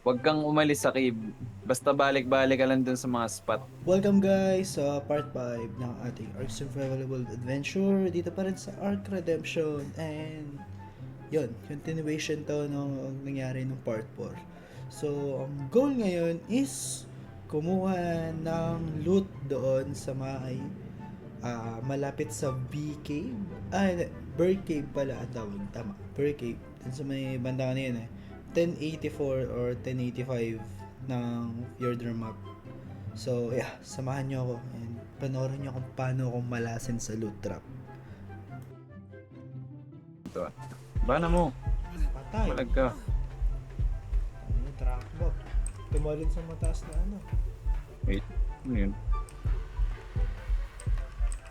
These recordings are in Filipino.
Huwag kang umalis sa cave. Basta balik-balik ka lang dun sa mga spot. Welcome guys sa part 5 ng ating Ark Survivable Adventure dito pa rin sa Ark Redemption and yon continuation to nung nangyari nung part 4. So ang goal ngayon is kumuha ng loot doon sa may malapit sa B Cave. Hindi, Bird Cave pala ang tawag. Tama, Bird Cave. Dun sa may banda na yun 1084 or 1085 ng Fjordur map. So, yeah, samahan nyo ako and panoorin nyo kung paano akong malasin sa loot trap. Ito ah. Bana mo. Patay. Malag ka. Ano, track bot. Tumalon sa mataas na ano. Wait. Ano yun?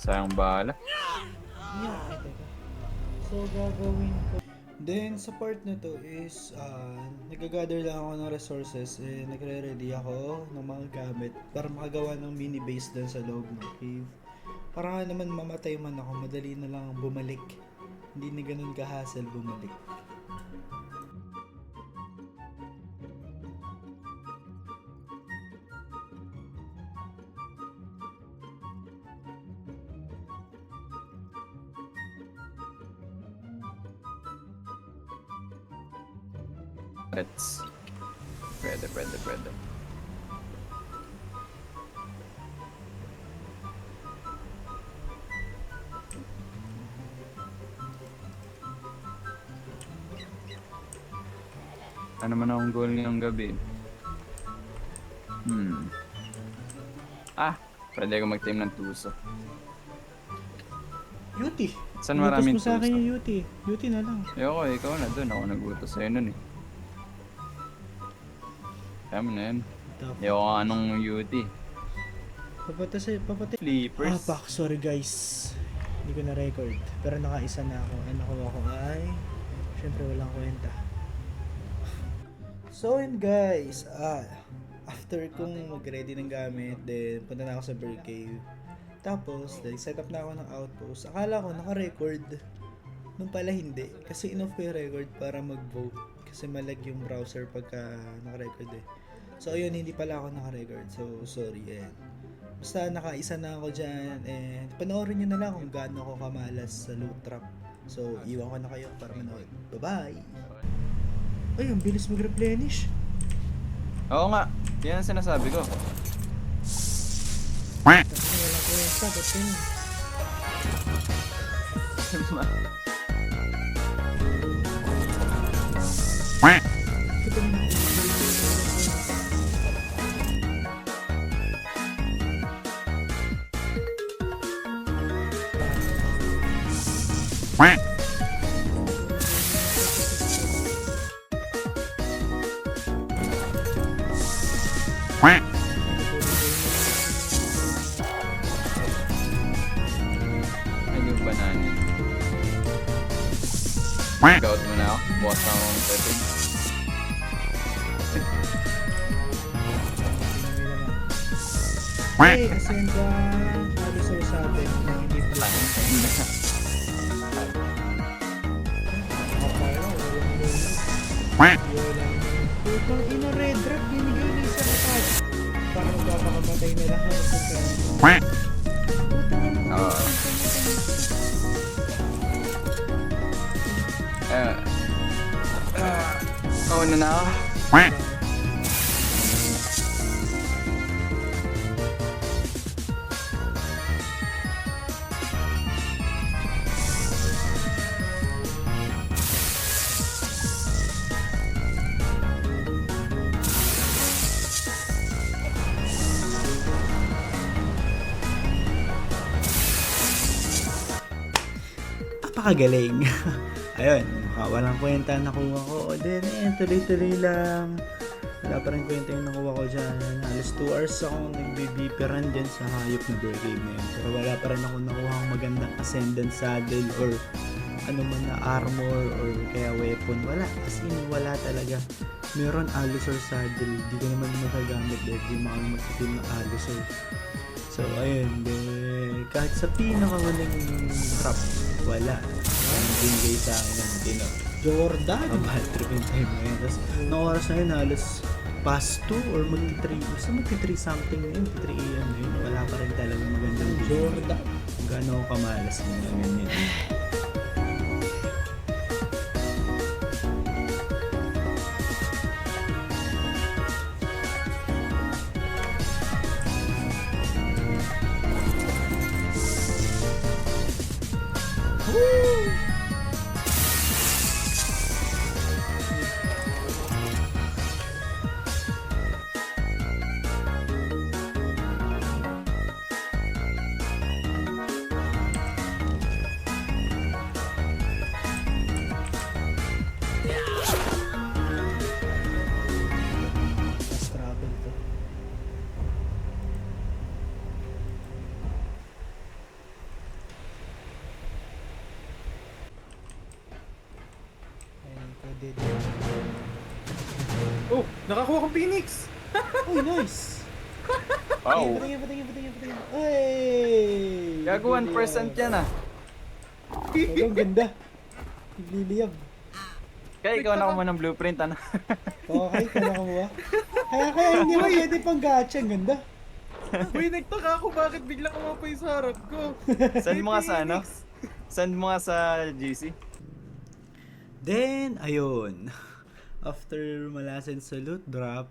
Sayang bala. Yeah, teka. So, gagawin ko. Then, sa part na to is, nag-gather lang ako ng resources and nagre-ready ako ng mga gamit para makagawa ng mini base doon sa loob ng cave. Para nga naman mamatay man ako, madali na lang bumalik. Hindi na ganun ka-hassle bumalik. Let's. Pwede. Ano man akong goal ngayong gabi? Pwede ako mag-team ng tuso. Yuti. Saan maraming Utos mo sa akin tuso? yung Yuti. Yuti na lang. Ayoko, ikaw na dun. Ako nagutos sa'yo nun eh. Kaya mo na yun. Ayoko nga anong UT. Papatay. Flippers. Pak, sorry guys. Hindi ko na record. Pero nakaisa na ako. Ang nakuha ko ay syempre walang kwenta. So yun guys, after kong mag-ready ng gamit, then punta na ako sa Bird Cave. Tapos, set up na ako ng outpost. Akala ko naka-record. Nung pala hindi. Kasi in-off ko yung record para mag-vote. Kasi malag yung browser pagka naka-record eh. So ayun, hindi pala ako naka-record. So sorry eh. Basta nakaisa na ako dyan. And panoorin nyo na lang kung gaano ako kamalas sa loot trap. So iwan ko na kayo para manood. Bye-bye! Ay, ang bilis mag-replenish. Oo nga. Yan ang sinasabi ko. Tapos walang kwenta. Ba't yun? Ito naman. Ay, yung banana. Gout mo na ako. Bukas na akong setting. Hey, ascend Alisor sa atin. Hindi po lang. Putang ina, red drop. Binigay ni isang attack. Parang magpapakamatay na lang. Putang ina. Oo na ako. Napakagaling. Ayun, walang kwenta nakuha ko. O din, tuloy-tuloy lang. Wala pa rin kwenta yung nakuha ko dyan. Halos 2 hours ako nagbibiperan dyan sa hayop na Bird Cave na yun. Pero wala pa rin ako nakuha ang magandang ascendant saddle or ano man na armor or kaya weapon. Wala. As in, wala talaga. Meron Alusor saddle. Di ko naman magagamit dahil di makang magsitim ng Alusor. So, ayun. Kahit sa pinakahuling trap, wala. Ang bingay sa akin ng Tino. Jordan! Ang bad trip yung time na yun. Tapos, nung oras na yun, halos past 2 or magti-3. Basta magti-3 something na yun. 3 AM na yun. Wala pa rin talaga magandang video. Gano'n ako kamalas ng ganyan. Fast travel to. Ayun, pwede din. Oh, nakakuha kong Phoenix! Uy, nice! Wow. Patingin. Uy! Gago 1% yan ah. Ang ganda. Nagliliyab. Kaya ikaw na kumuha ng blueprint ano. Okay, kaya nakuha. Kaya hindi mo pwede pang gacha. Ang ganda. Uy, nagtaka ako bakit bigla kumapay sa harap ko. Send mo nga sa ano? Send mo nga sa GC. Then, ayun. After malasan sa loot drop,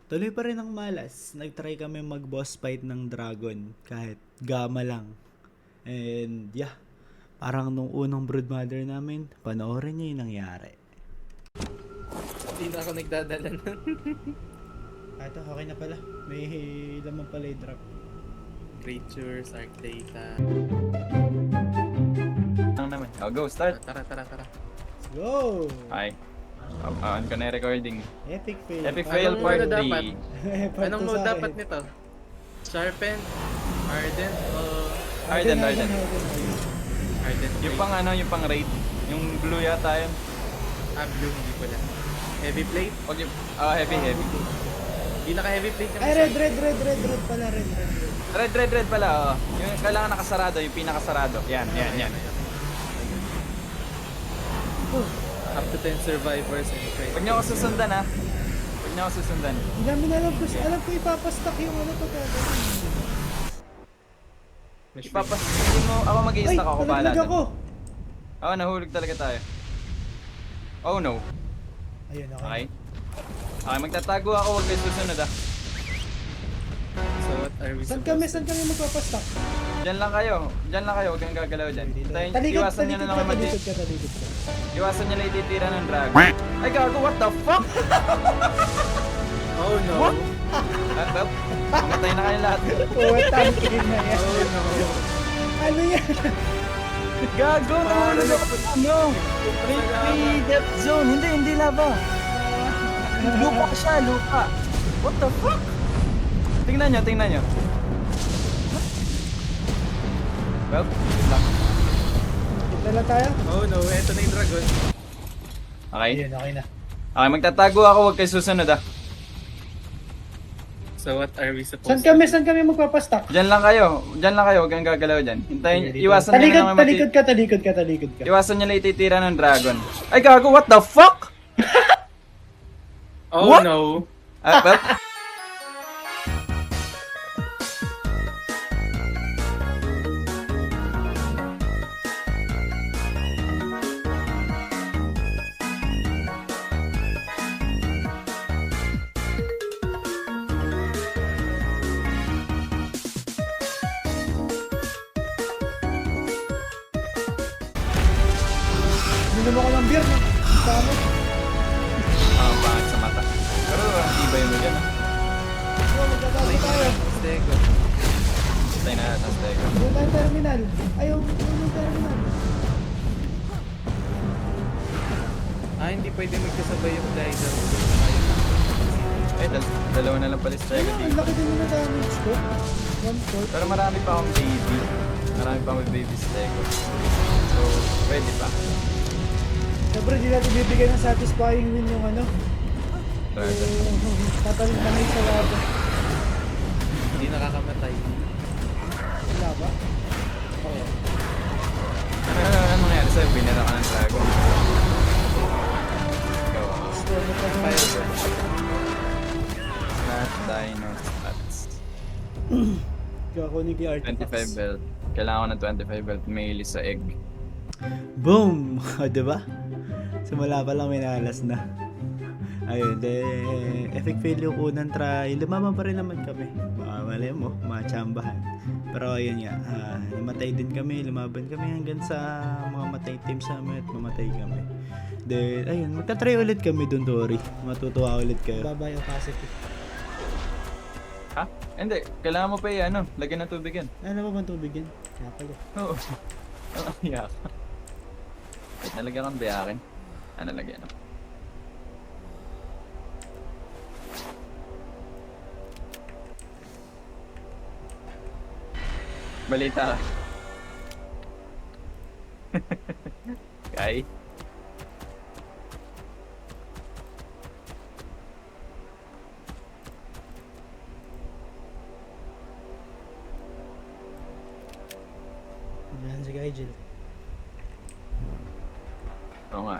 tuloy pa rin ang malas. Nag-try kami mag-boss fight ng dragon. Kahit gama lang. And yeah, parang nung unang broodmother namin, panoorin niyo yung nangyari. Hindi na ako nagdadala nun. Ito, okay na pala. May laman pala yung drop. Creatures, Arc Data. Ang naman. Oh, go, start. Tara. Let's go! Ay. On ko na recording. Epic fail. Epic fail Anong part mode dapat? 3. Anong mode dapat nito? Sharpen? Ardent? O... Arden. Ardent. Yung pang ano, yung pang raid. Yung blue yata yun. Blue, hindi pala. Heavy plate? Huwag yung, heavy. Hindi naka-heavy plate kami. Ay, red pala, red. Red pala, oh. Yung kailangan nakasarado, yung pinakasarado. Yan. Up to 10 survivors and trade. Huwag niyo ako susundan ha. Huwag niyo ako susundan. Hindi namin alam ko ipapastock yung ano to gagawin. Hindi mo, ako mag-i-stack ako pala. nalaglag ako. Oo, nahulog talaga tayo. Oh no. Ayun, Okay. Okay, magtatago ako, huwag kayo susunod ah. So what are we Saan supposed kami magpapastock? Diyan lang kayo, huwag kang gagalaw dyan. Iwasan nyo na lang talikod ka. Iwasan nyo lang ititira ng dragon. Ay gago, what the fuck? Oh no. What? Well, mamatay na kayo lahat. Tangkin na yan. Oh no. Ano yan? Gago, nahulog ako. No! May death zone. Hindi lava. Lupa siya, lupa. What the fuck? Tingnan nyo. Well, good luck. Dala tayo? Oh no, eto na yung dragon. Okay? Ayun, okay na. Okay, magtatago ako, huwag kayo susunod ah. So what are we supposed Saan kami magpapastock? Diyan lang kayo, huwag kang gagalaw dyan. Hintayin, iwasan nyo na naman Talikod ka. Iwasan nyo lang ititira ng dragon. Ay gago, what the fuck? Oh What? no. Well, Minom ako ng beer. Tama. pangit sa mata. Pero ibay mo dyan ah. Magkakaroon tayo. Stego. Patay na natin sa teko. Doon tayo terminal. Ayaw, yung terminal. Hindi pwede magkasabay yung glider. Eh, dalawa na lang pala sa teko Ang dito. laki din na damage ko. 1/4. Pero marami pa akong baby. Marami pa akong baby sa teko. So, pwede pa. Siyempre, di natin bibigyan ng satisfying win yung ano. Dragon. Tatalim na may sa labo. Hindi nakakamatay. Wala ba? Oo. Ano nangyari sa'yo? Binira ka ng dragon. Ikaw. Storm na pa Fire naman. burn. Rhino stats. Kakunin ko yung 25 artifacts. belt. Kailangan ko ng 25 belt melee sa egg. Boom! O, diba? Simula pa lang may nalas na. Ayun, epic fail yung unang try. Lumaban pa rin naman kami. Baka malay mo, machambahan. Pero ayun nga, namatay din kami, lumaban kami hanggang sa mga matay teams namin at mamatay kami. Then, ayun, magta-try ulit kami dun, Dory. Matutuwa ulit kayo. Babay ang positive. Ha? Hindi, kailangan mo pa ano, lagyan ng tubig yan. Ano ba bang tubig yan? Kaya pala. Oo. Ang iyak. Wait, nalagyan kang biyakin. Nalagyan ako. Balita ka. Kai? Yan si Gaijil. Oo nga.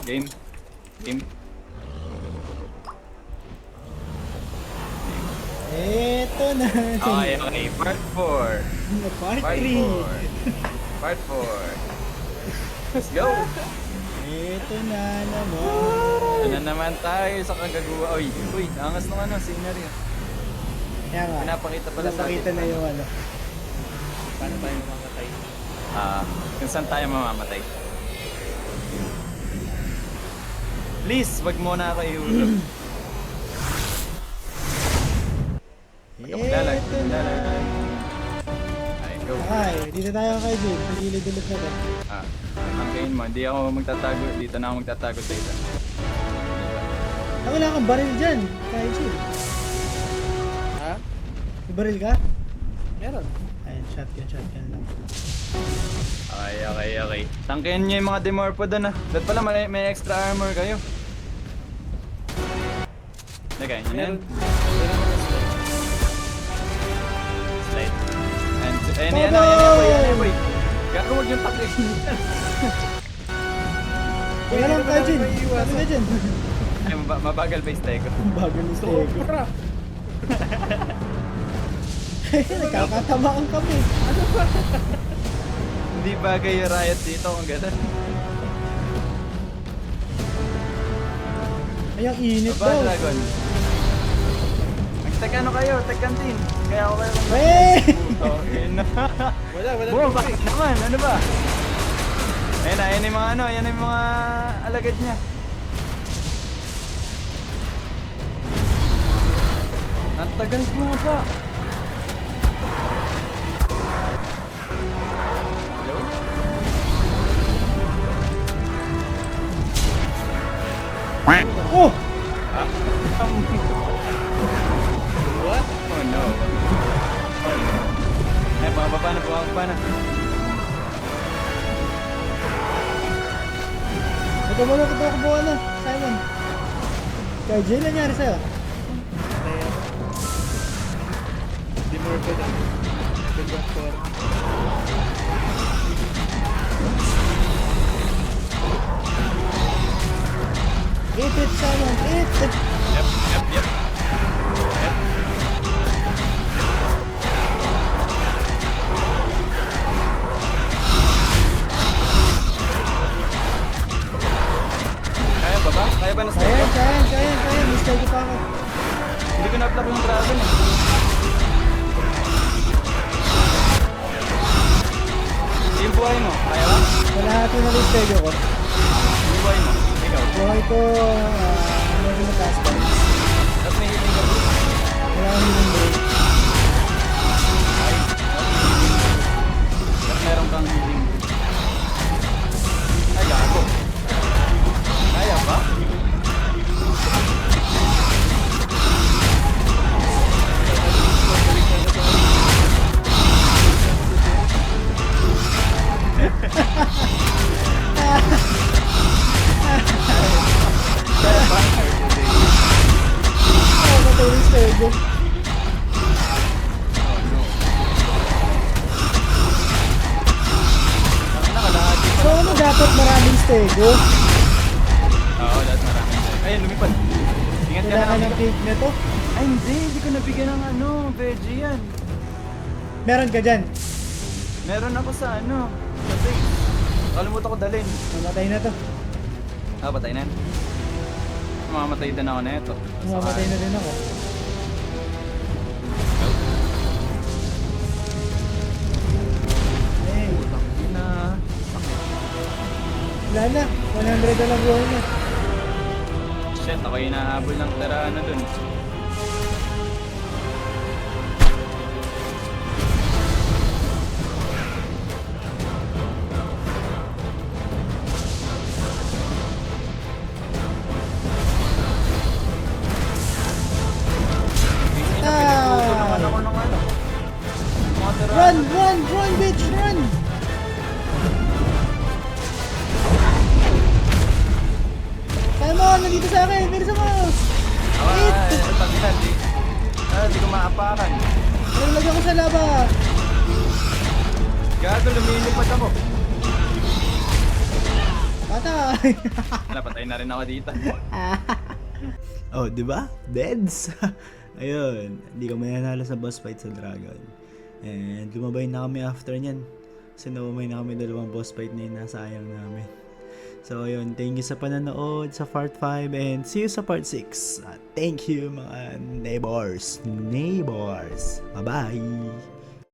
Game. Game. Eto na! Okay, okay. Part 4. Part Part 3! 4. Part 4. Let's go! Eto na naman! Ano naman tayo sa kagaguha. Uy, angas nung scenery. Kaya nga, Pinapakita pala sa napakita atin. na yung ano. Paano tayo mamamatay? Kung saan tayo mamamatay. Please, wag mo na ako ihulog. Maglalag. Eto na! Ay, go. Ay, dito tayo kay Jim. Nagilid-ulit na ba? Ang kain mo, hindi ako magtatago. Dito na ako magtatago sa isa. Ah, wala kang baril dyan. Kay Jim. Ha? May baril ka? Meron. Ayun, shotgun lang. Okay. Tangkayan niyo yung mga demorpho doon Ba't pala may extra armor kayo? Lagay niyo na yan. Meron na slide. Slide. Yan boy. Gago wag yung taklik niyan. Kaya lang kay Jim. Sabi ka dyan. Ay, mabagal pa yung stego. Bago ni Stego. Sobra. Nagkakatamaan kami. Hindi bagay yung riot dito kung gano'n. Ay, ang init Baba, daw. Dragon. Tag ano kayo? Tag canteen. Kaya ako kayo. Wey! Oh, ina. Wala Boom, tubig. bakit naman? Ano ba? Ayan yung mga yan yung mga alagad niya. Ang tagal mo pa. Hello? Oh! What? Oh no. Ay, bumababa na. Ito mo na, kubuha na. Simon. Kaya Jay, nangyari sa'yo? Dimorph na. Tingnan ko. Eat it, Simon. Eat it. Yep. Kaya ba? Kaya ba na Kaya. Mistake ko pa ako. Hindi ko na-upload yung dragon Yung buhay mo, kaya ba? Kalahati na mistake ko. Yung buhay mo, ikaw. Buhay ko, medyo mataas pa. Tapos may healing ka bro. Wala kang healing break. Tapos meron kang healing. Ay, gago. Kaya ba? Patay yung mistake ko. dapat maraming stego. Oo, lahat maraming tayo. Ayun, lumipad. Ingat ka na. Kailangan ng cake na to. Ay, hindi ko nabigyan ng ano, veggie yan. Meron ka dyan. Meron ako sa ano, sa base. Kalimutan ko dalhin. Mamatay na to. Ah, patay na. Mamamatay din ako na ito. Mamatay na din ako. Eh, Na. wala na. 100 na lang buhay niya. Shit, ako yung nahabol ng Terana dun. Pinagputulan ako ng ano. Mga Terana. Run, bitch, run! Kaya mo, nandito sa akin, bilisan mo! Di ko maapakan. Nalagyan ko sa laba! Gago, lumilipad ako. Patay! Wala, patay na rin ako dito. Oh, di ba? Deads! Ayun, hindi kami nanalo sa boss fight sa Dragon. And lumabay na kami after nyan. Kasi lumabay na kami dalawang boss fight na yun, nasayang namin. So ayun, thank you sa panonood sa part 5 and see you sa part 6. Thank you mga neighbors. Bye-bye!